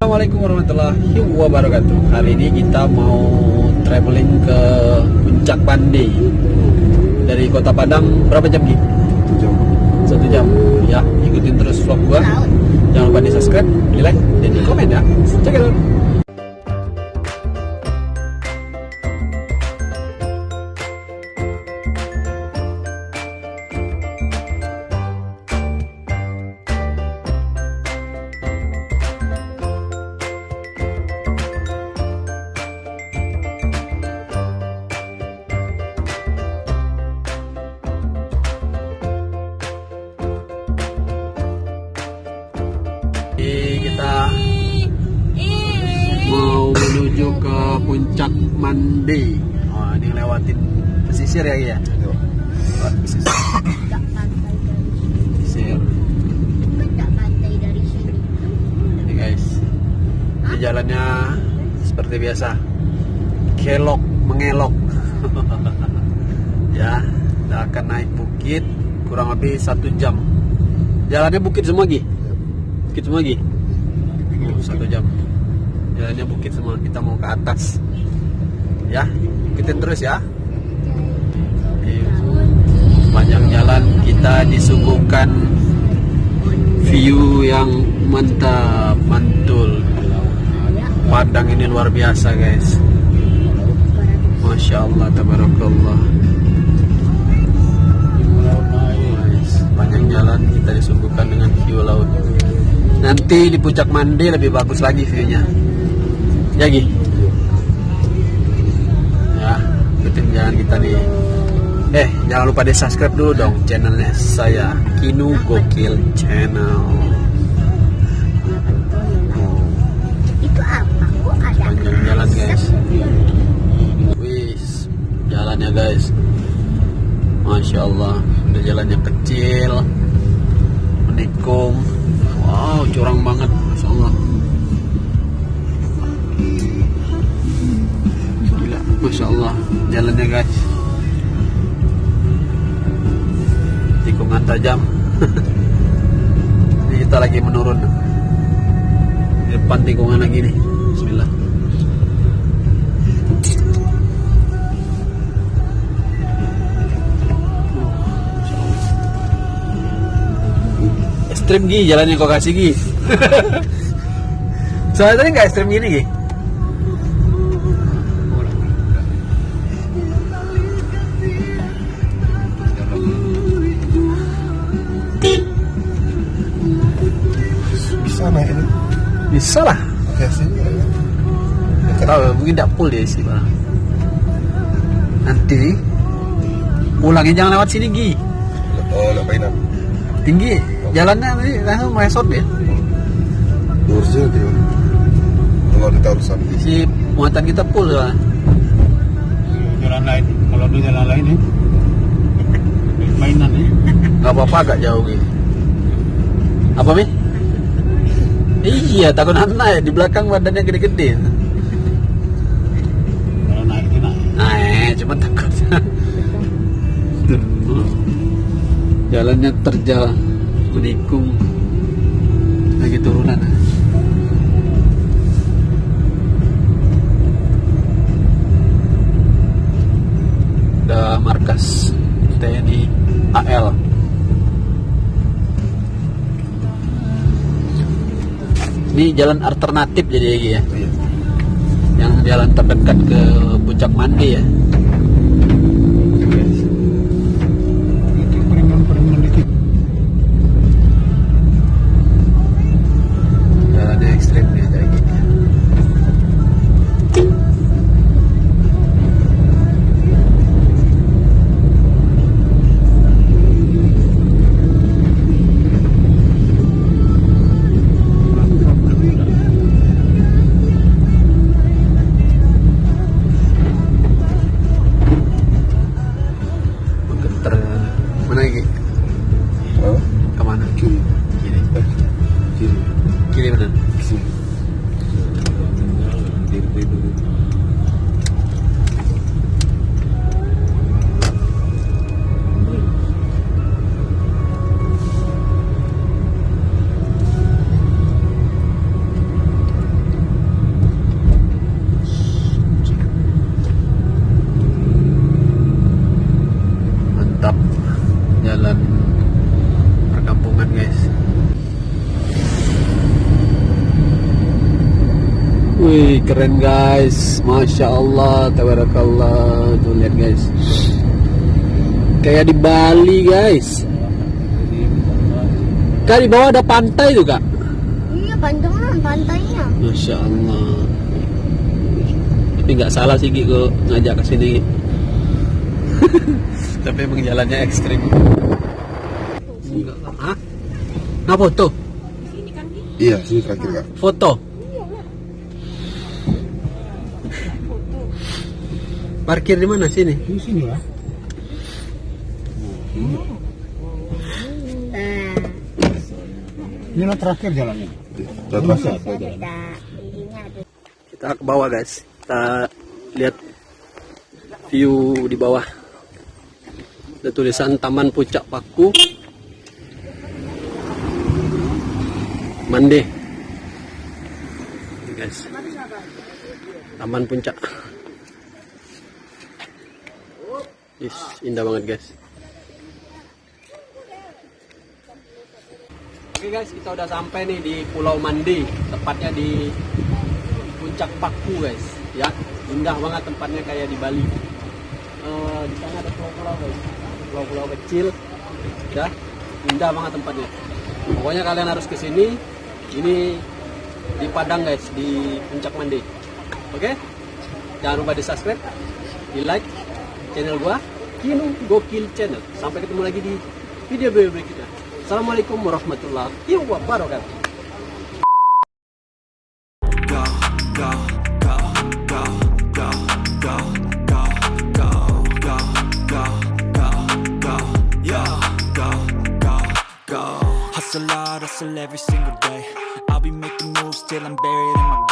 Assalamualaikum warahmatullahi wabarakatuh. Hari ini kita mau traveling ke Puncak Mandi. Dari Kota Padang berapa jam Gi? 1 jam. Ya, ikutin terus vlog gua. Jangan lupa di subscribe, di like, dan di komen ya. Check it out. Kita mau menuju ke Puncak Mandi. Oh, ini lewatin pesisir ya, ya. Lewat pesisir. Pesisir. Ini guys, ini jalannya seperti biasa, kelok mengelok. Ya, kita akan naik bukit kurang lebih 1 jam. Jalannya bukit semua Gi. Bukit semua Gi. 1 jam. Jalannya bukit semua. Kita mau ke atas. Ya, ikutin terus ya. Sepanjang jalan kita disuguhkan view yang mantap, mantul. Padang ini luar biasa guys. Masya Allah, tabarakallah. Sepanjang jalan kita disuguhkan dengan view laut. Nanti di Puncak Mandi lebih bagus lagi view-nya. Ya Gi. Ya, ikutin jalan kita nih. Jangan lupa di subscribe dulu dong channelnya saya, Kinu Gokil Channel. Itu apa? Kok ada? Panjang jalan guys. Wis, jalannya guys. Masya Allah, udah jalannya kecil, menikung. Wow, curang banget, Masya Allah. Gila, Masya Allah, jalannya guys. Tikungan tajam. Ini kita lagi menurun. Di depan tikungan lagi nih. Bismillah. Ekstrim Gi, jalannya kok kasih Gi. Soalnya tadi nggak ekstrim gini Gi. Bisa naik ini? Bisa lah. Oke sih. Tahu mungkin tidak full dia sih barang. Nanti pulangnya jangan lewat sini Gi. Oh, lepain. Tinggi, jalannya nanti langsung mesot dia. Lurusnya dia. Kalau kita urusan Si muatan kita full soalnya. Jalan lain, kalau ada jalan lain nih mainan nih. Gak apa-apa agak jauh gitu. Apa Mi? Iya, takut anak ya, di belakang badannya gede-gede. Kalau naik ini naik. Cuma takut. Jalannya terjal, menikung, lagi turunan. Udah markas TNI AL. Ini jalan alternatif jadi ya, yang jalan terdekat ke Puncak Mandi ya. Jalannya ekstrim nih kayak gini. Wih, keren guys. Masya Allah, tabarakallah. Tuh lihat guys. Kayak di Bali guys. Kak, di bawah ada pantai tuh kak. Iya, pantainya. Masya Allah. Tapi nggak salah sih Gi kok ngajak ke sini. Tapi emang jalannya ekstrim. Hah? Nah foto? Iya, sini terakhir kak. Foto? Parkir di mana sini? Di sini lah. Ini lah terakhir jalannya. Terus Kita ke bawah guys. Kita lihat view di bawah. Ada tulisan Taman Puncak Paku Mande. Ini guys. Taman Puncak. Indah banget guys. Oke guys, kita udah sampai nih di Pulau Mande, tepatnya di Puncak Paku guys. Ya, indah banget tempatnya kayak di Bali. Di sana ada pulau-pulau guys, pulau-pulau kecil. Ya, indah banget tempatnya. Pokoknya kalian harus kesini. Ini di Padang guys, di Puncak Mande. Oke, jangan lupa di subscribe, di like channel gua Kinu Gokil Channel. Sampai ketemu lagi di video berikutnya. Assalamualaikum warahmatullahi wabarakatuh. Hustle hard, hustle every single day. I'll be making moves till I'm buried in my